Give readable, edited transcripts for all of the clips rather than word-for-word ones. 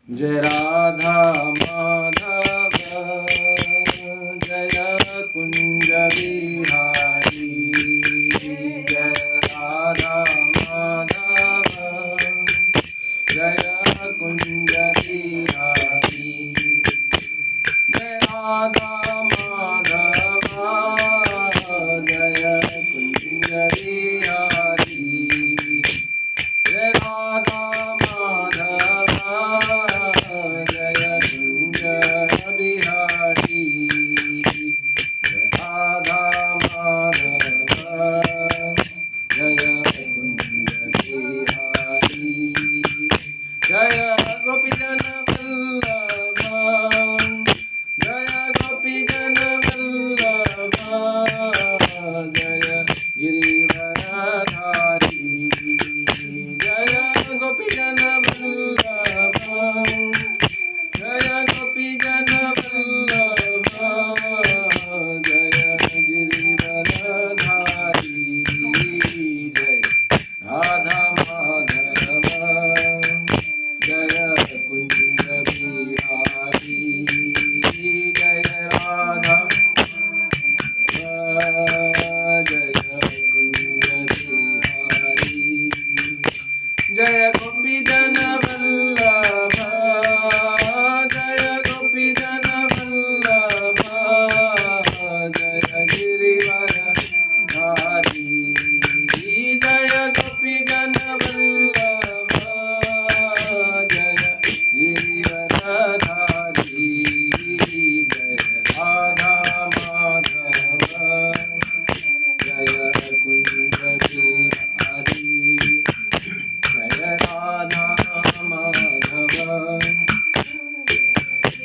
जय राधा माधव जय कुंज बिहारी जय राधा माधव जय कुंज बिहारी जय राधा माधव जय कुंज बिहारी जय राधा माधव जय कुंज बिहारी जय राधा माधव जय कुंज बिहारी जय गोपीजन वल्लभ जय गोपीजन वल्लभ जय गिरिवरधारी जय गोपीजन वल्लभ जय गोपीजन वल्लभ जय गिरिवरधारी जय राधा माधव जय कुंज बिहारी जय राधा जय कुंज बिहारी जय गोपीजन वल्लभ जय गोपीजन वल्लभ जय गिरिवरधारी जय गोपीजन वल्लभ जय गिरिवरधारी जय राधा माधव जय कुंज बिहारी जय राधा माधव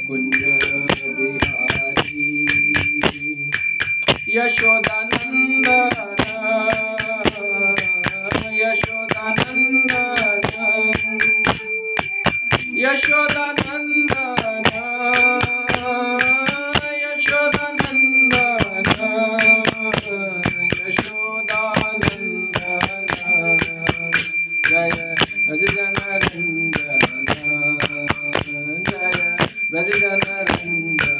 कुंज बिहारी यशोदानंदन यशोदानंदन यशोदानंदन यशोदानंदन यशोदानंदन जय ब्रजजनरंजन जय ब्रजजनरंजन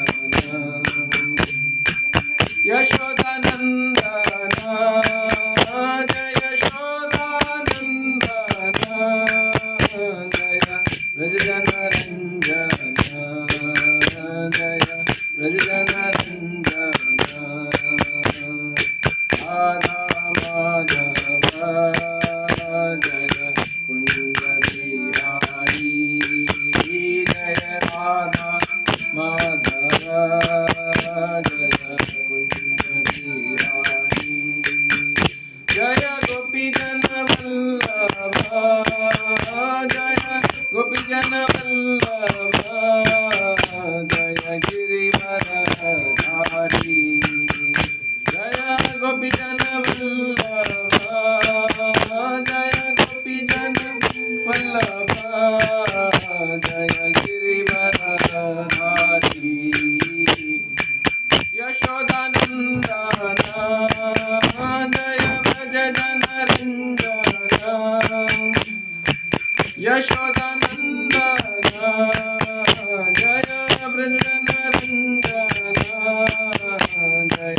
यशोदानंदन जय यशोदानंदन जय ब्रजजनरंजन जय ब्रजजनरंजन राधा माधव जय कुंज बिहारी जय राधा माधव जय कुंज बिहारी जय गोपीजन वल्लभ जय गोपीजन वल्लभ जय गिरिवरधारी जय गोपीजन वल्लभ जय गोपीजन वल्लभ जय गिरिवरधारी यशोदानंदन जय ब्रजजनरंजन यशोदानंदन जय ब्रजजनरंजन जय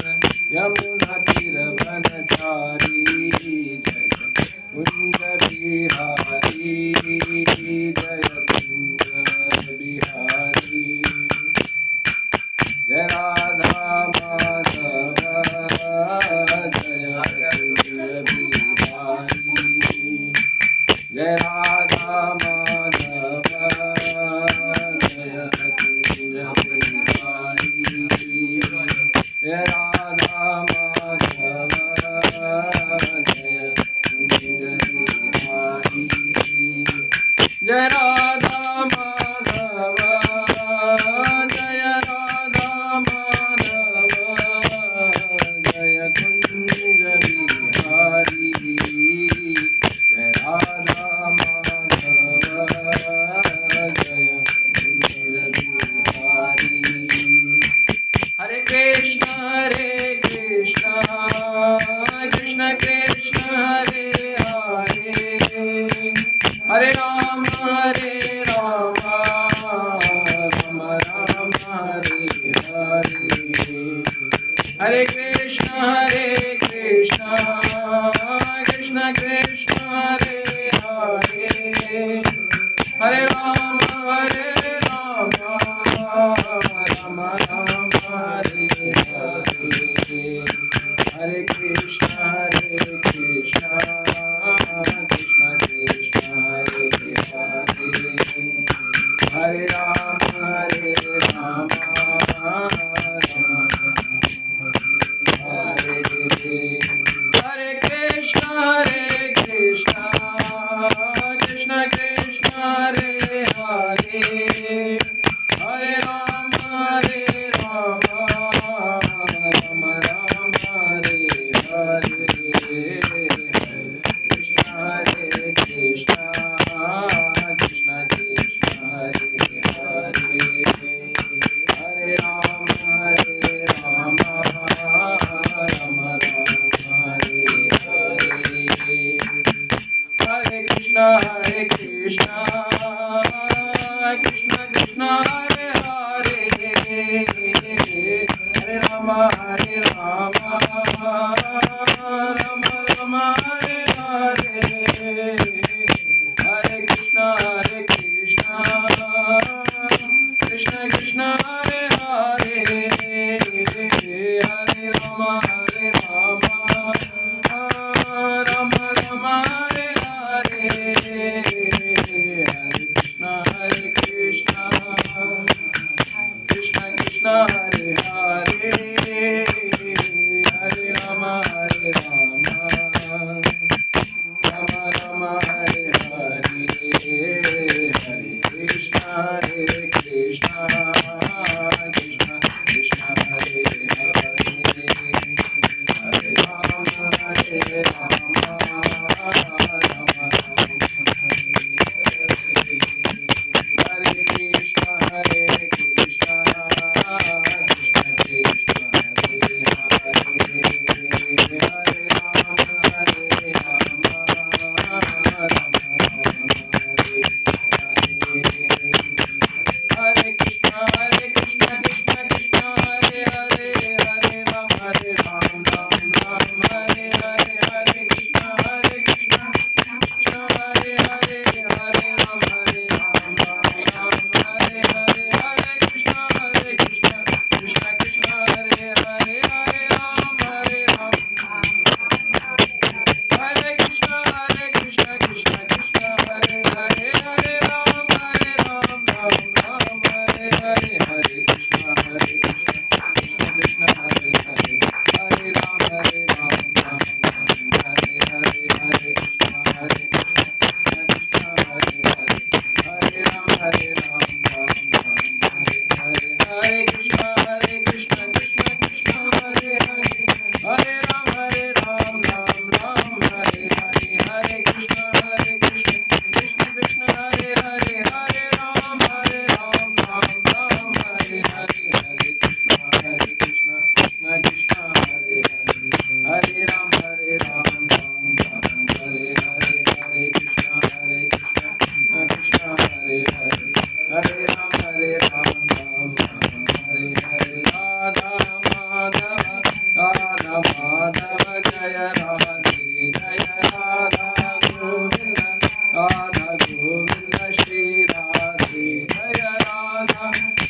यमुना तीरवनचारी जय कुंज बिहारी जय कुंज बिहारी जय राधा माधव जय कुंज बिहारी जय राधा माधव जय कुंज बिहारी जय राधा माधव जय कुंज बिहारी जय राधा माधव जय राधा माधव जय कुंज बिहारी जय राधा माधव जय कुंज बिहारी हरे कृष्ण कृष्ण कृष्ण हरे हरे हरे राम हरे Hare Krishna Krishna Krishna Hare Hare Hare Rama Rama Rama Hare Hare Hare Krishna Krishna Krishna Hare Hare Hare Rama Hare Krishna Krishna Krishna Hare Hare Hare Rama Rama Hare Hare Krishna Krishna Krishna Hare Hare Hare Rama Rama Hare Hare Hare Krishna Krishna Krishna Hare Hare Hare Rama Rama Hare Hare Hare Krishna Krishna Krishna Hare Hare Hare Rama Rama Hare Hare Hare Krishna Krishna Hare Hare Hare Rama Rama Hare Hare Hare Krishna Krishna Hare Hare Hare Rama Hare Krishna Krishna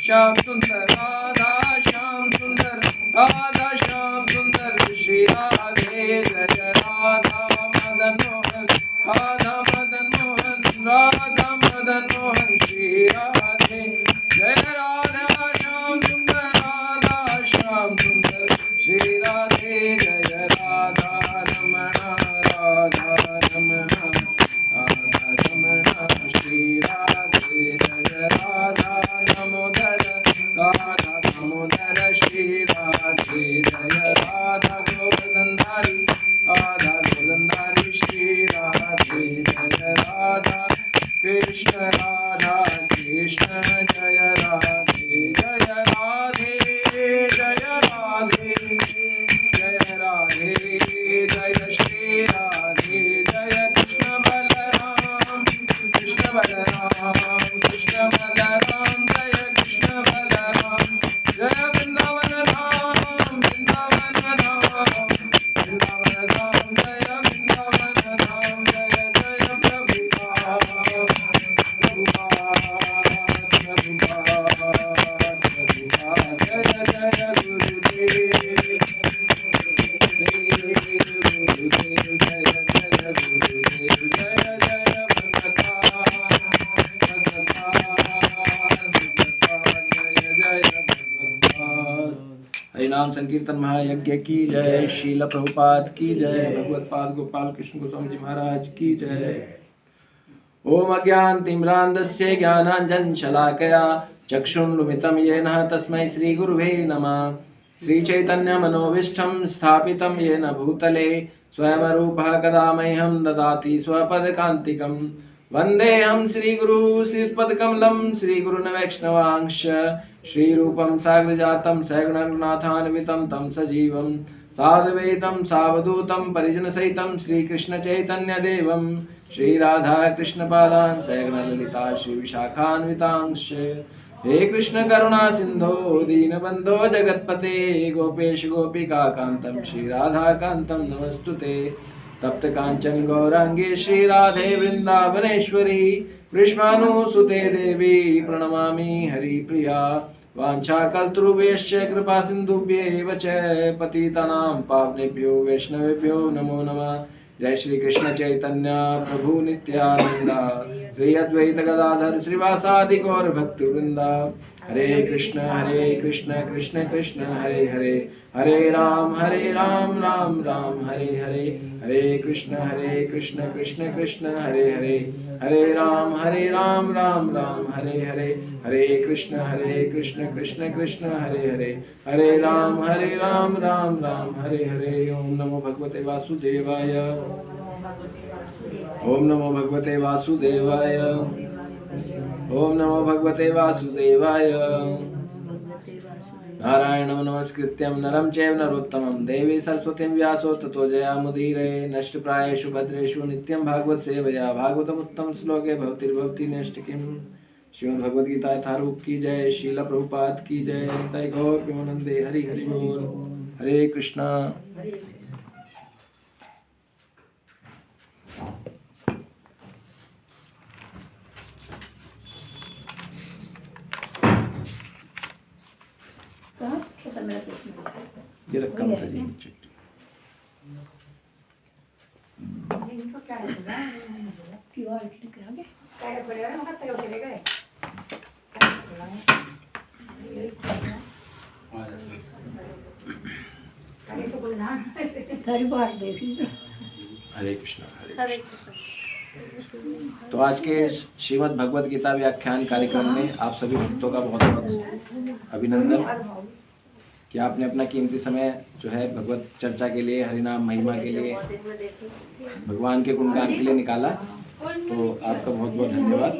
Shyam सुंदर राधा श्याम सुंदर राधा श्याम सुंदर श्री राधे जय राधा मदन मोहन राधा मदन मोहन राधा मदन मोहन श्री राधे जय राधा श्याम सुंदर राधा श्याम सुंदर श्री राधे जय राधा रमण राधा रमण राधा रमण श्री राधे जय राधा दामोदर राधा दामोदर श्री राधे जय राधा गोवर्धनधारी राधा गोवर्धनधारी श्री राधे जय राधा कृष्ण राधा कृष्ण जय राधे जय राधे जय राधे जय राधे जय श्री राधे जय कृष्ण बलराम कृष्ण बलराम कृष्ण बलराम जय कृष्ण बलराम जय वृंदावन धाम वृंदावन हरिनाम संकीर्तन महायज्ञ की जय। शील प्रभुपाद की जय। भगवत पाद गोपाल कृष्ण गोस्वामी जी महाराज की जय। ओम अज्ञानतिमिरान्धस्य ज्ञानाञ्जनशलाकया चक्षुरुन्मिलितं येन तस्मै श्रीगुरुवे नमः। श्रीचैतन्यमनोभीष्टं स्थापितं येन भूतले स्वयं रूपः कदा मह्यं ददाति स्वपदकान्तिकं। वन्देऽहं श्रीगुरु श्रीपदकमलं श्रीगुरुन् वैष्णवांश्च श्रीरूपं साग्रजातं सगुणरघुनाथान्वितं तं सजीवं साद्वैतं सावधूतं परिजनसहितं श्रीकृष्णचैतन्यदेवं श्रीराधा कृष्णपादान् सगुणललिता श्रीविशाखान्वितांश्च। हे कृष्ण करुणा सिंधो दीनबंधो जगत्पते गोपेश गोपिका कांतम श्रीराधा कांतम नमस्तुते। तप्त कांचन गौरांगे श्रीराधे वृंदावनेश्वरी वृषभानुसुते देवी प्रणमामि हरिप्रिया। वाञ्छाकल्तुर्भ्यश्च कृपा सिन्धुभ्येव च पतितानां पावनेभ्यो वैष्णवेभ्यो नमो नमः। जय श्री कृष्ण चैतन्य प्रभु नित्यानंदा श्री अद्वैत गदाधर श्रीवासादि गौर भक्तवृंदा। हरे कृष्ण कृष्ण कृष्ण हरे हरे हरे राम राम राम हरे हरे। हरे कृष्ण कृष्ण कृष्ण हरे हरे हरे राम राम राम हरे हरे। हरे कृष्ण कृष्ण कृष्ण हरे हरे हरे राम राम राम हरे हरे। ओम नमो भगवते वासुदेवाय। ओम नमो भगवते वासुदेवाय। ओम नमो भगवते वासुदेवाय। नारायणं नमस्कृत्यं नरं चैव नरोत्तमं देवी सरस्वतीं व्यासो ततो जयामुदीरये। नष्टप्रायेषु भद्रेषु नित्यं भागवत सेवया भागवतमुत्तम श्लोके भवतिर्भवति नैष्टिकीम्। श्रीमद् भगवद गीता यथारूप की जय। शील प्रभुपाद की जय। निताय गौर प्रेमानंदे हरि हरि बोल। हरे कृष्णा। ये रखा था जी हरे कृष्णा हरे कृष्णा। तो आज के श्रीमद् भगवद गीता व्याख्यान कार्यक्रम में आप सभी भक्तों का बहुत बहुत अभिनंदन कि आपने अपना कीमती समय जो है भगवत चर्चा के लिए, हरिनाम महिमा के लिए, भगवान के गुणगान के लिए निकाला। तो आपका बहुत बहुत धन्यवाद।